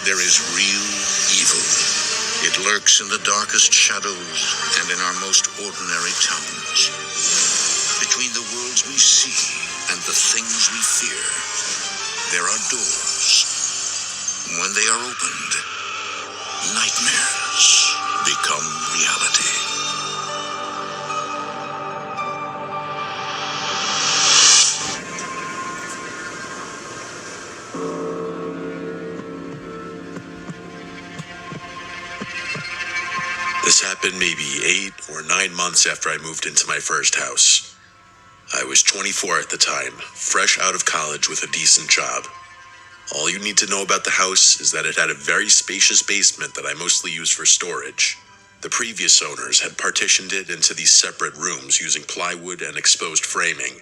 There is real evil. It lurks in the darkest shadows and in our most ordinary towns. Between the worlds we see and the things we fear, there are doors. When they are opened, nightmares become reality. This happened maybe 8 or 9 months after I moved into my first house. I was 24 at the time, fresh out of college with a decent job. All you need to know about the house is that it had a very spacious basement that I mostly used for storage. The previous owners had partitioned it into these separate rooms using plywood and exposed framing.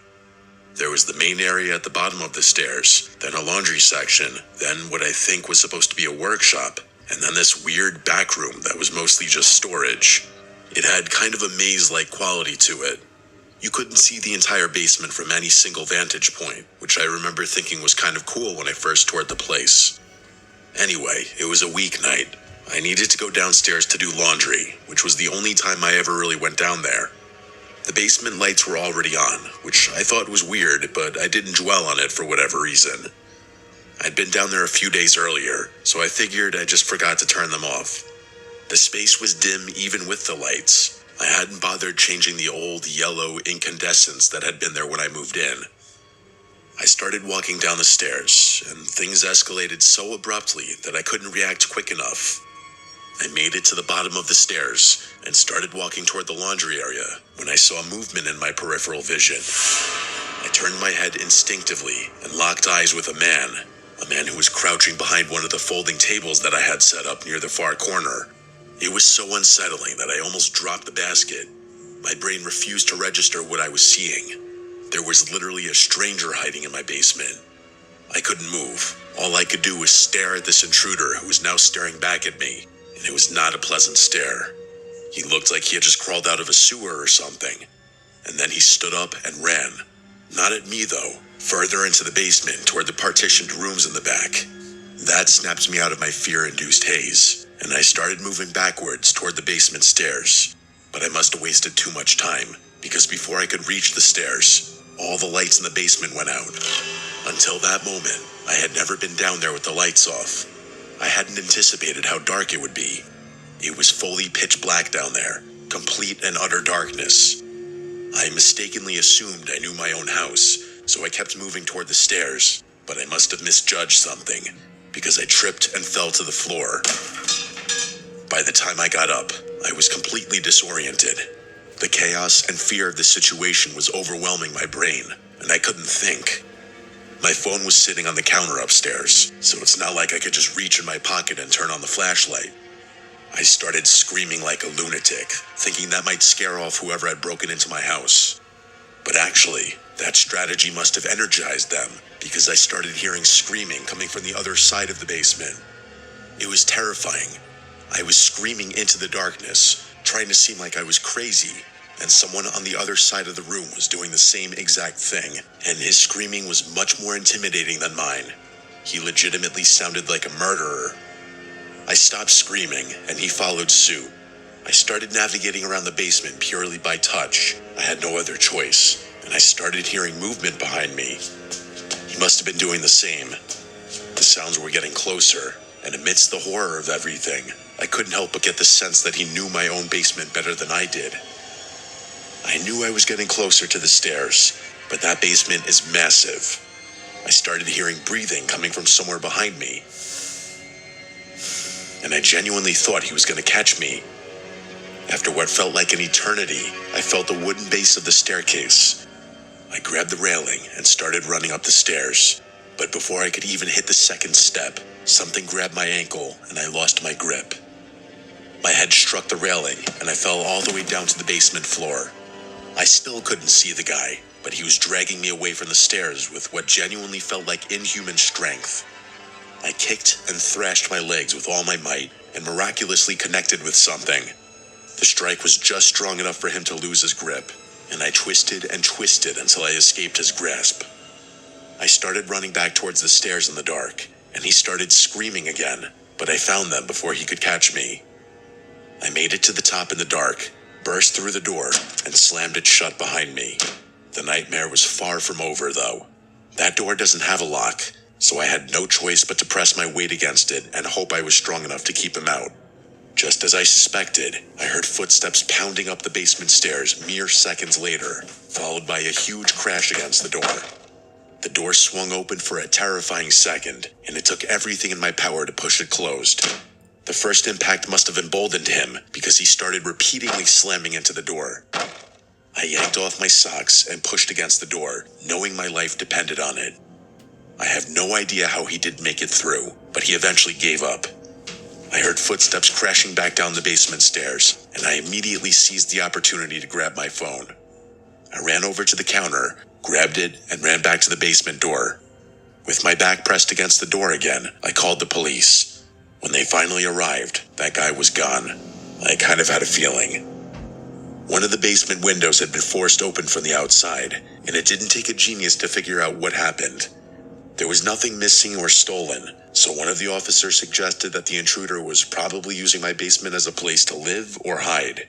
There was the main area at the bottom of the stairs, then a laundry section, then what I think was supposed to be a workshop, and then this weird back room that was mostly just storage. It had kind of a maze-like quality to it. You couldn't see the entire basement from any single vantage point, which I remember thinking was kind of cool when I first toured the place. Anyway, it was a weeknight. I needed to go downstairs to do laundry, which was the only time I ever really went down there. The basement lights were already on, which I thought was weird, but I didn't dwell on it for whatever reason. I'd been down there a few days earlier, so I figured I just forgot to turn them off. The space was dim even with the lights. I hadn't bothered changing the old yellow incandescents that had been there when I moved in. I started walking down the stairs, and things escalated so abruptly that I couldn't react quick enough. I made it to the bottom of the stairs and started walking toward the laundry area when I saw movement in my peripheral vision. I turned my head instinctively and locked eyes with a man who was crouching behind one of the folding tables that I had set up near the far corner. It was so unsettling that I almost dropped the basket. My brain refused to register what I was seeing. There was literally a stranger hiding in my basement. I couldn't move. All I could do was stare at this intruder who was now staring back at me, and it was not a pleasant stare. He looked like he had just crawled out of a sewer or something, and then he stood up and ran. Not at me though, further into the basement toward the partitioned rooms in the back. That snapped me out of my fear-induced haze, and I started moving backwards toward the basement stairs. But I must have wasted too much time, because before I could reach the stairs, all the lights in the basement went out. Until that moment, I had never been down there with the lights off. I hadn't anticipated how dark it would be. It was fully pitch black down there, complete and utter darkness. I mistakenly assumed I knew my own house, so I kept moving toward the stairs, but I must have misjudged something, because I tripped and fell to the floor. By the time I got up, I was completely disoriented. The chaos and fear of the situation was overwhelming my brain, and I couldn't think. My phone was sitting on the counter upstairs, so it's not like I could just reach in my pocket and turn on the flashlight. I started screaming like a lunatic, thinking that might scare off whoever had broken into my house. But actually, that strategy must have energized them, because I started hearing screaming coming from the other side of the basement. It was terrifying. I was screaming into the darkness, trying to seem like I was crazy, and someone on the other side of the room was doing the same exact thing, and his screaming was much more intimidating than mine. He legitimately sounded like a murderer. I stopped screaming, and he followed suit. I started navigating around the basement purely by touch. I had no other choice, and I started hearing movement behind me. He must have been doing the same. The sounds were getting closer, and amidst the horror of everything, I couldn't help but get the sense that he knew my own basement better than I did. I knew I was getting closer to the stairs, but that basement is massive. I started hearing breathing coming from somewhere behind me, and I genuinely thought he was going to catch me. After what felt like an eternity, I felt the wooden base of the staircase. I grabbed the railing and started running up the stairs, but before I could even hit the second step, something grabbed my ankle and I lost my grip. My head struck the railing and I fell all the way down to the basement floor. I still couldn't see the guy, but he was dragging me away from the stairs with what genuinely felt like inhuman strength. I kicked and thrashed my legs with all my might and miraculously connected with something. The strike was just strong enough for him to lose his grip, and I twisted and twisted until I escaped his grasp. I started running back towards the stairs in the dark, and he started screaming again. but I found them before he could catch me. I made it to the top in the dark, burst through the door, and slammed it shut behind me. The nightmare was far from over, though. That door doesn't have a lock, so I had no choice but to press my weight against it and hope I was strong enough to keep him out. Just as I suspected, I heard footsteps pounding up the basement stairs mere seconds later, followed by a huge crash against the door. The door swung open for a terrifying second, and it took everything in my power to push it closed. The first impact must have emboldened him, because he started repeatedly slamming into the door. I yanked off my socks and pushed against the door, knowing my life depended on it. I have no idea how he did make it through, but he eventually gave up. I heard footsteps crashing back down the basement stairs, and I immediately seized the opportunity to grab my phone. I ran over to the counter, grabbed it, and ran back to the basement door. With my back pressed against the door again, I called the police. When they finally arrived, that guy was gone. I kind of had a feeling. One of the basement windows had been forced open from the outside, and it didn't take a genius to figure out what happened. There was nothing missing or stolen, so one of the officers suggested that the intruder was probably using my basement as a place to live or hide.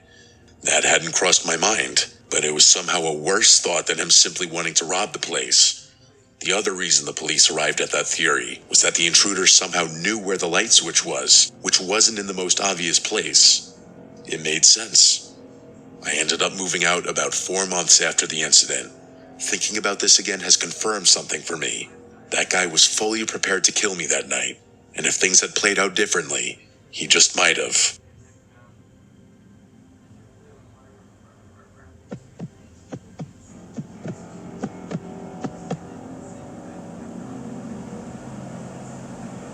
That hadn't crossed my mind, but it was somehow a worse thought than him simply wanting to rob the place. The other reason the police arrived at that theory was that the intruder somehow knew where the light switch was, which wasn't in the most obvious place. It made sense. I ended up moving out about 4 months after the incident. Thinking about this again has confirmed something for me. That guy was fully prepared to kill me that night, and if things had played out differently, he just might have.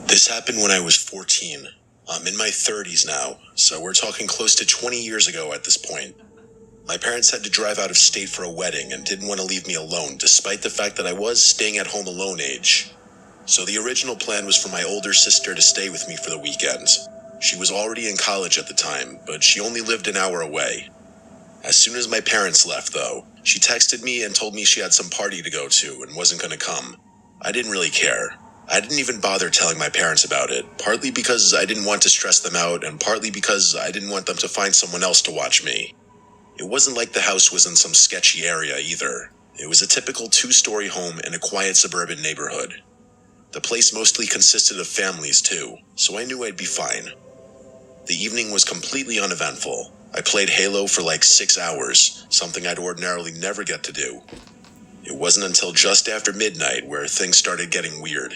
This happened when I was 14. I'm in my 30s now, so we're talking close to 20 years ago at this point. My parents had to drive out of state for a wedding and didn't want to leave me alone, despite the fact that I was staying at home alone age. So the original plan was for my older sister to stay with me for the weekend. She was already in college at the time, but she only lived an hour away. As soon as my parents left, though, she texted me and told me she had some party to go to and wasn't going to come. I didn't really care. I didn't even bother telling my parents about it, partly because I didn't want to stress them out and partly because I didn't want them to find someone else to watch me. It wasn't like the house was in some sketchy area either. It was a typical 2-story home in a quiet suburban neighborhood. The place mostly consisted of families too, so I knew I'd be fine. The evening was completely uneventful. I played Halo for like 6 hours, something I'd ordinarily never get to do. It wasn't until just after midnight where things started getting weird.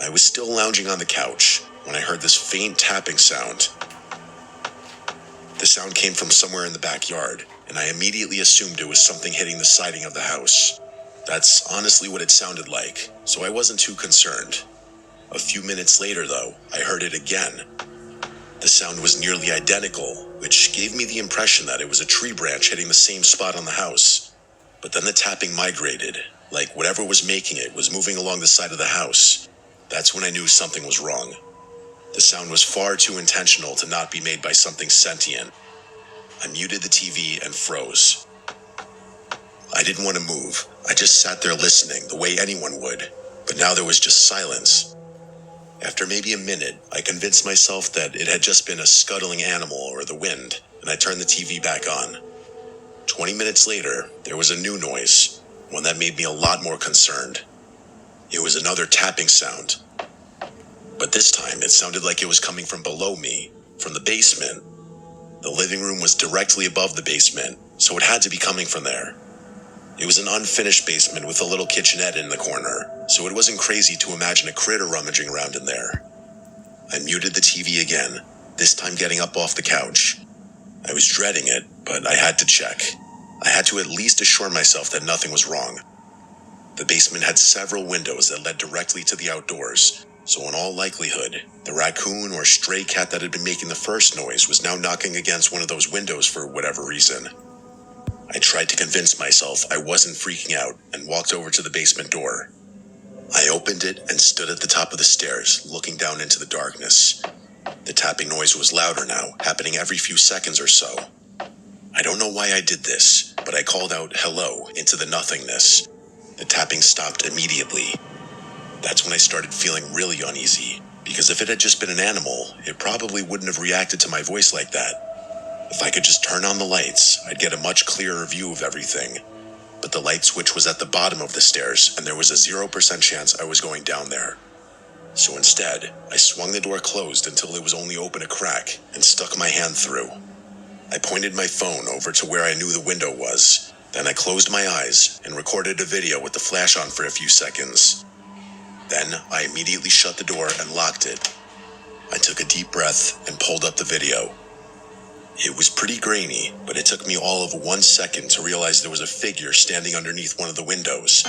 I was still lounging on the couch when I heard this faint tapping sound. The sound came from somewhere in the backyard, and I immediately assumed it was something hitting the siding of the house. That's honestly what it sounded like, so I wasn't too concerned. A few minutes later, though, I heard it again. The sound was nearly identical, which gave me the impression that it was a tree branch hitting the same spot on the house. But then the tapping migrated, like whatever was making it was moving along the side of the house. That's when I knew something was wrong. The sound was far too intentional to not be made by something sentient. I muted the TV and froze. I didn't want to move. I just sat there listening, the way anyone would. But now there was just silence. After maybe a minute, I convinced myself that it had just been a scuttling animal or the wind, and I turned the TV back on. 20 minutes later, there was a new noise, one that made me a lot more concerned. It was another tapping sound. But this time, it sounded like it was coming from below me, from the basement. The living room was directly above the basement, so it had to be coming from there. It was an unfinished basement with a little kitchenette in the corner, so it wasn't crazy to imagine a critter rummaging around in there. I muted the TV again, this time getting up off the couch. I was dreading it, but I had to check. I had to at least assure myself that nothing was wrong. The basement had several windows that led directly to the outdoors, so in all likelihood, the raccoon or stray cat that had been making the first noise was now knocking against one of those windows for whatever reason. I tried to convince myself I wasn't freaking out and walked over to the basement door. I opened it and stood at the top of the stairs, looking down into the darkness. The tapping noise was louder now, happening every few seconds or so. I don't know why I did this, but I called out hello into the nothingness. The tapping stopped immediately. That's when I started feeling really uneasy. Because if it had just been an animal, it probably wouldn't have reacted to my voice like that. If I could just turn on the lights, I'd get a much clearer view of everything. But the light switch was at the bottom of the stairs, and there was a 0% chance I was going down there. So instead, I swung the door closed until it was only open a crack and stuck my hand through. I pointed my phone over to where I knew the window was. Then I closed my eyes and recorded a video with the flash on for a few seconds. Then I immediately shut the door and locked it. I took a deep breath and pulled up the video. It was pretty grainy, but it took me all of 1 second to realize there was a figure standing underneath one of the windows,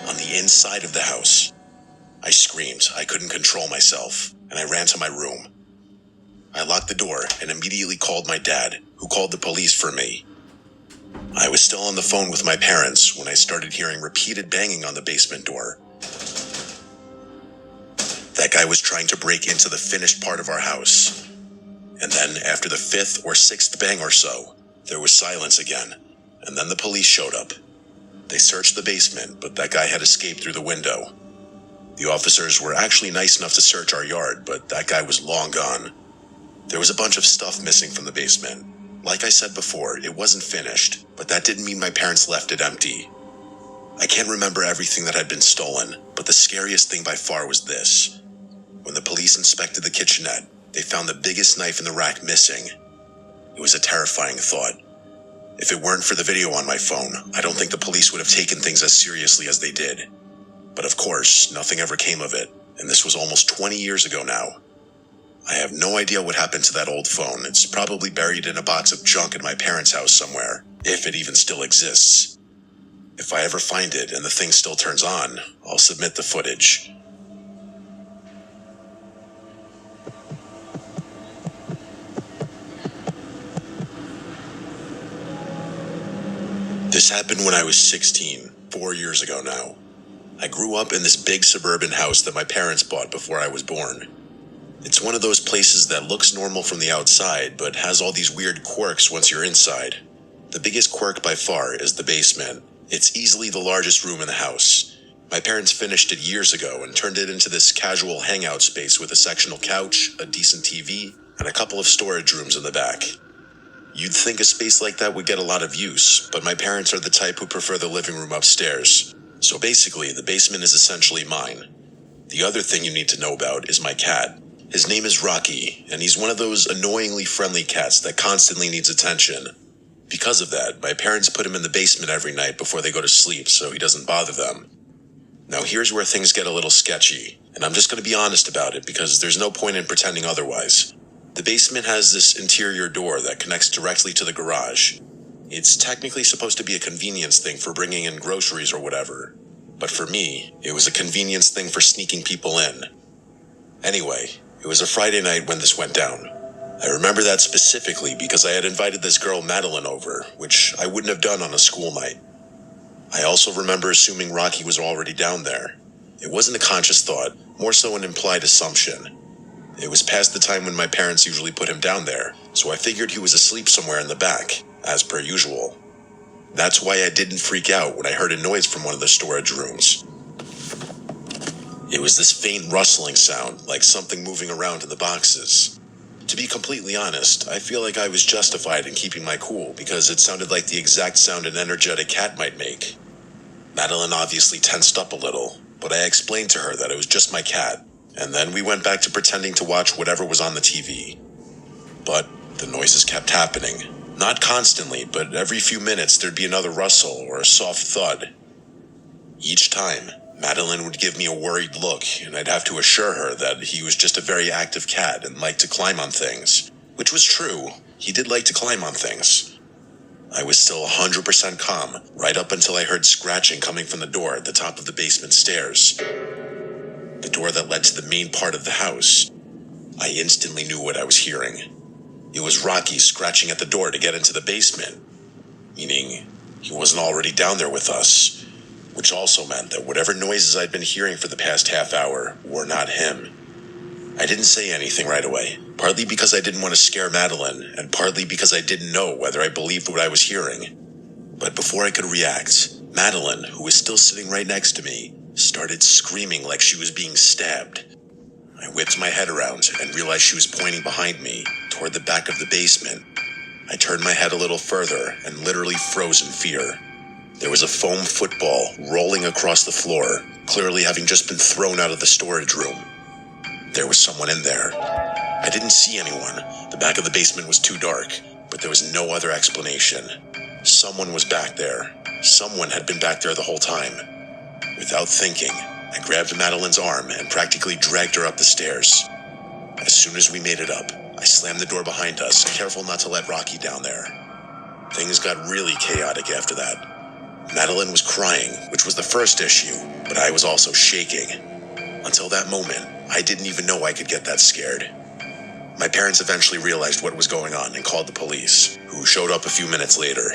on the inside of the house. I screamed. I couldn't control myself, and I ran to my room. I locked the door and immediately called my dad, who called the police for me. I was still on the phone with my parents when I started hearing repeated banging on the basement door. That guy was trying to break into the finished part of our house. And then, after the 5th or 6th bang or so, there was silence again, and then the police showed up. They searched the basement, but that guy had escaped through the window. The officers were actually nice enough to search our yard, but that guy was long gone. There was a bunch of stuff missing from the basement. Like I said before, it wasn't finished, but that didn't mean my parents left it empty. I can't remember everything that had been stolen, but the scariest thing by far was this. When the police inspected the kitchenette, they found the biggest knife in the rack missing. It was a terrifying thought. If it weren't for the video on my phone, I don't think the police would have taken things as seriously as they did. But of course, nothing ever came of it, and this was almost 20 years ago now. I have no idea what happened to that old phone. It's probably buried in a box of junk in my parents' house somewhere, if it even still exists. If I ever find it and the thing still turns on, I'll submit the footage. This happened when I was 16, 4 years ago now. I grew up in this big suburban house that my parents bought before I was born. It's one of those places that looks normal from the outside, but has all these weird quirks once you're inside. The biggest quirk by far is the basement. It's easily the largest room in the house. My parents finished it years ago and turned it into this casual hangout space with a sectional couch, a decent TV, and a couple of storage rooms in the back. You'd think a space like that would get a lot of use, but my parents are the type who prefer the living room upstairs. So basically, the basement is essentially mine. The other thing you need to know about is my cat. His name is Rocky, and he's one of those annoyingly friendly cats that constantly needs attention. Because of that, my parents put him in the basement every night before they go to sleep so he doesn't bother them. Now here's where things get a little sketchy, and I'm just going to be honest about it because there's no point in pretending otherwise. The basement has this interior door that connects directly to the garage. It's technically supposed to be a convenience thing for bringing in groceries or whatever, but for me, it was a convenience thing for sneaking people in. Anyway, it was a Friday night when this went down. I remember that specifically because I had invited this girl Madeline over, which I wouldn't have done on a school night. I also remember assuming Rocky was already down there. It wasn't a conscious thought, more so an implied assumption. It was past the time when my parents usually put him down there, so I figured he was asleep somewhere in the back, as per usual. That's why I didn't freak out when I heard a noise from one of the storage rooms. It was this faint rustling sound, like something moving around in the boxes. To be completely honest, I feel like I was justified in keeping my cool because it sounded like the exact sound an energetic cat might make. Madeline obviously tensed up a little, but I explained to her that it was just my cat, and then we went back to pretending to watch whatever was on the TV. But the noises kept happening. Not constantly, but every few minutes there'd be another rustle or a soft thud. Each time, Madeline would give me a worried look, and I'd have to assure her that he was just a very active cat and liked to climb on things. Which was true. He did like to climb on things. I was still 100% calm, right up until I heard scratching coming from the door at the top of the basement stairs. The door that led to the main part of the house. I instantly knew what I was hearing. It was Rocky scratching at the door to get into the basement. Meaning, he wasn't already down there with us. Which also meant that whatever noises I'd been hearing for the past half hour were not him. I didn't say anything right away, partly because I didn't want to scare Madeline, and partly because I didn't know whether I believed what I was hearing. But before I could react, Madeline, who was still sitting right next to me, started screaming like she was being stabbed. I whipped my head around and realized she was pointing behind me, toward the back of the basement. I turned my head a little further and literally froze in fear. There was a foam football rolling across the floor, clearly having just been thrown out of the storage room. There was someone in there. I didn't see anyone. The back of the basement was too dark, but there was no other explanation. Someone was back there. Someone had been back there the whole time. Without thinking, I grabbed Madeline's arm and practically dragged her up the stairs. As soon as we made it up, I slammed the door behind us, careful not to let Rocky down there. Things got really chaotic after that. Madeline was crying, which was the first issue, but I was also shaking. Until that moment, I didn't even know I could get that scared. My parents eventually realized what was going on and called the police, who showed up a few minutes later.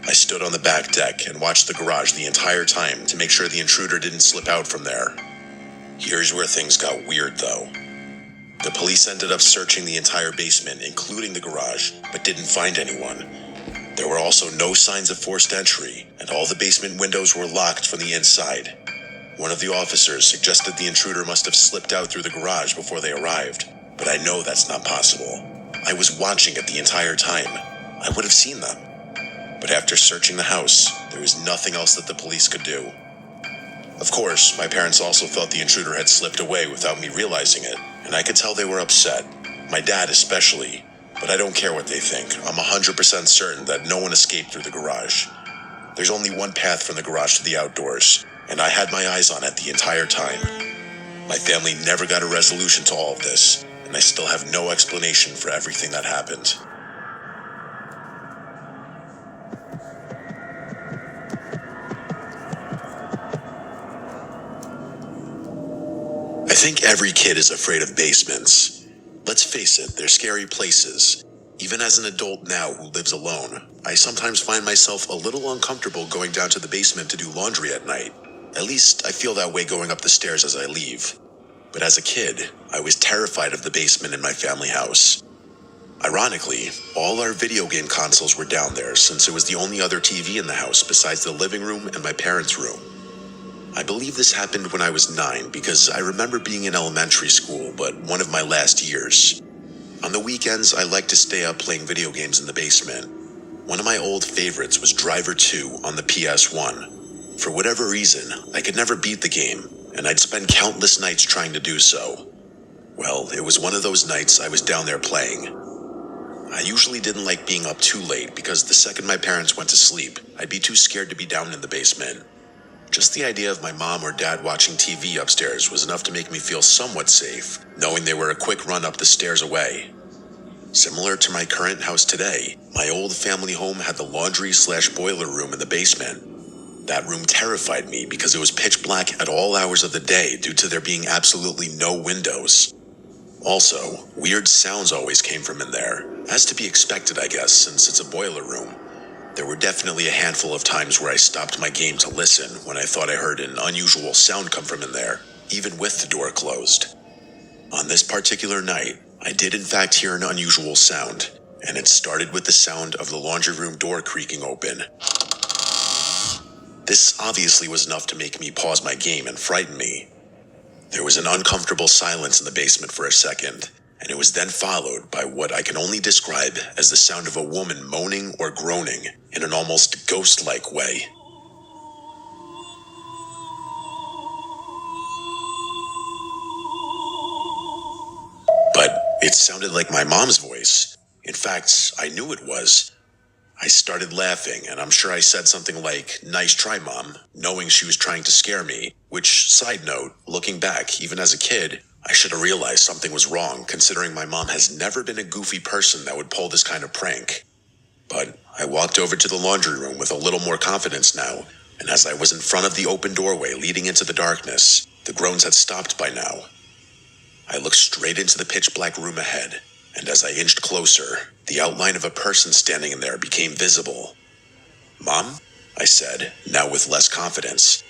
I stood on the back deck and watched the garage the entire time to make sure the intruder didn't slip out from there. Here's where things got weird, though. The police ended up searching the entire basement, including the garage, but didn't find anyone. There were also no signs of forced entry, and all the basement windows were locked from the inside. One of the officers suggested the intruder must have slipped out through the garage before they arrived, but I know that's not possible. I was watching it the entire time. I would have seen them. But after searching the house, there was nothing else that the police could do. Of course, my parents also thought the intruder had slipped away without me realizing it, and I could tell they were upset. My dad especially. But I don't care what they think. I'm 100% certain that no one escaped through the garage. There's only one path from the garage to the outdoors, and I had my eyes on it the entire time. My family never got a resolution to all of this, and I still have no explanation for everything that happened. I think every kid is afraid of basements. Let's face it, they're scary places. Even as an adult now who lives alone, I sometimes find myself a little uncomfortable going down to the basement to do laundry at night. At least I feel that way going up the stairs as I leave. But as a kid, I was terrified of the basement in my family house. Ironically, all our video game consoles were down there since it was the only other TV in the house besides the living room and my parents' room. I believe this happened when I was 9 because I remember being in elementary school, but one of my last years. On the weekends, I liked to stay up playing video games in the basement. One of my old favorites was Driver 2 on the PS1. For whatever reason, I could never beat the game, and I'd spend countless nights trying to do so. Well, it was one of those nights I was down there playing. I usually didn't like being up too late because the second my parents went to sleep, I'd be too scared to be down in the basement. Just the idea of my mom or dad watching TV upstairs was enough to make me feel somewhat safe, knowing they were a quick run up the stairs away. Similar to my current house today, my old family home had the laundry/boiler room in the basement. That room terrified me because it was pitch black at all hours of the day due to there being absolutely no windows. Also, weird sounds always came from in there, as to be expected, I guess, since it's a boiler room. There were definitely a handful of times where I stopped my game to listen when I thought I heard an unusual sound come from in there, even with the door closed. On this particular night, I did in fact hear an unusual sound, and it started with the sound of the laundry room door creaking open. This obviously was enough to make me pause my game and frighten me. There was an uncomfortable silence in the basement for a second, and it was then followed by what I can only describe as the sound of a woman moaning or groaning in an almost ghost-like way. But it sounded like my mom's voice. In fact, I knew it was. I started laughing, and I'm sure I said something like, "Nice try, Mom," knowing she was trying to scare me, which, side note, looking back, even as a kid, I should have realized something was wrong, considering my mom has never been a goofy person that would pull this kind of prank. But I walked over to the laundry room with a little more confidence now, and as I was in front of the open doorway leading into the darkness, the groans had stopped by now. I looked straight into the pitch-black room ahead, and as I inched closer, the outline of a person standing in there became visible. "Mom?" I said, now with less confidence.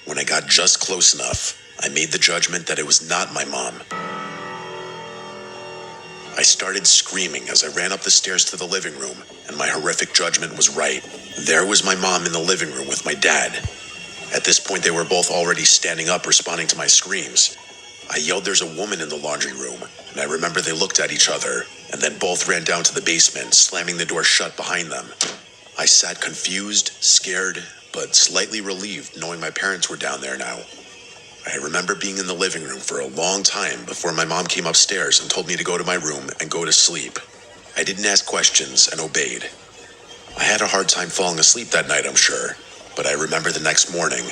When I got just close enough, I made the judgment that it was not my mom. I started screaming as I ran up the stairs to the living room, and my horrific judgment was right. There was my mom in the living room with my dad. At this point, they were both already standing up responding to my screams. I yelled there's a woman in the laundry room, and I remember they looked at each other, and then both ran down to the basement, slamming the door shut behind them. I sat confused, scared, but slightly relieved knowing my parents were down there now. I remember being in the living room for a long time before my mom came upstairs and told me to go to my room and go to sleep. I didn't ask questions and obeyed. I had a hard time falling asleep that night, I'm sure, but I remember the next morning.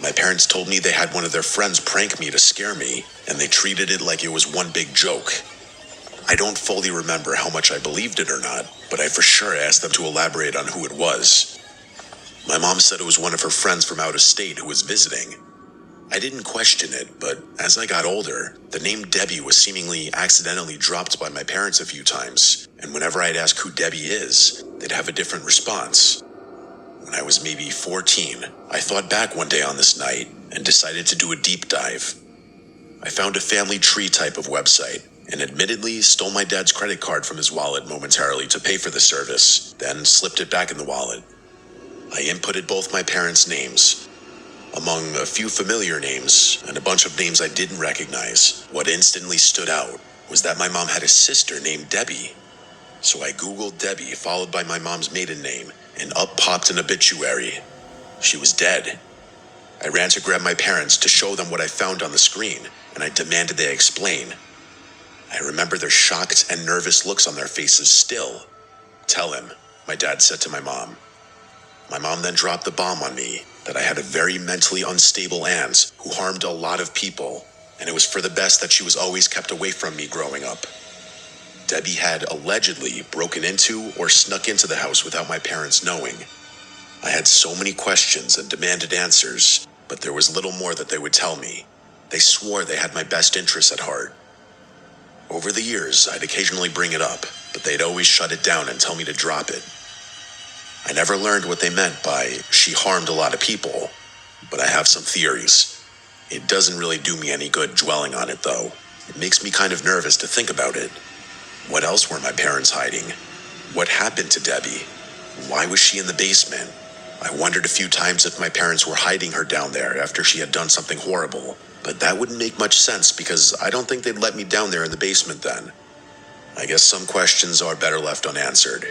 My parents told me they had one of their friends prank me to scare me, and they treated it like it was one big joke. I don't fully remember how much I believed it or not, but I for sure asked them to elaborate on who it was. My mom said it was one of her friends from out of state who was visiting. I didn't question it, but as I got older, the name Debbie was seemingly accidentally dropped by my parents a few times, and whenever I'd ask who Debbie is, they'd have a different response. When I was maybe 14, I thought back one day on this night and decided to do a deep dive. I found a family tree type of website and admittedly stole my dad's credit card from his wallet momentarily to pay for the service, then slipped it back in the wallet. I inputted both my parents' names. Among a few familiar names and a bunch of names I didn't recognize, what instantly stood out was that my mom had a sister named Debbie. So I Googled Debbie, followed by my mom's maiden name, and up popped an obituary. She was dead. I ran to grab my parents to show them what I found on the screen, and I demanded they explain. I remember their shocked and nervous looks on their faces still. "Tell him," my dad said to my mom. My mom then dropped the bomb on me that I had a very mentally unstable aunt who harmed a lot of people, and it was for the best that she was always kept away from me growing up. Debbie had allegedly broken into or snuck into the house without my parents knowing. I had so many questions and demanded answers, but there was little more that they would tell me. They swore they had my best interests at heart. Over the years, I'd occasionally bring it up, but they'd always shut it down and tell me to drop it. I never learned what they meant by "she harmed a lot of people," but I have some theories. It doesn't really do me any good dwelling on it, though. It makes me kind of nervous to think about it. What else were my parents hiding? What happened to Debbie? Why was she in the basement? I wondered a few times if my parents were hiding her down there after she had done something horrible, but that wouldn't make much sense because I don't think they'd let me down there in the basement then. I guess some questions are better left unanswered.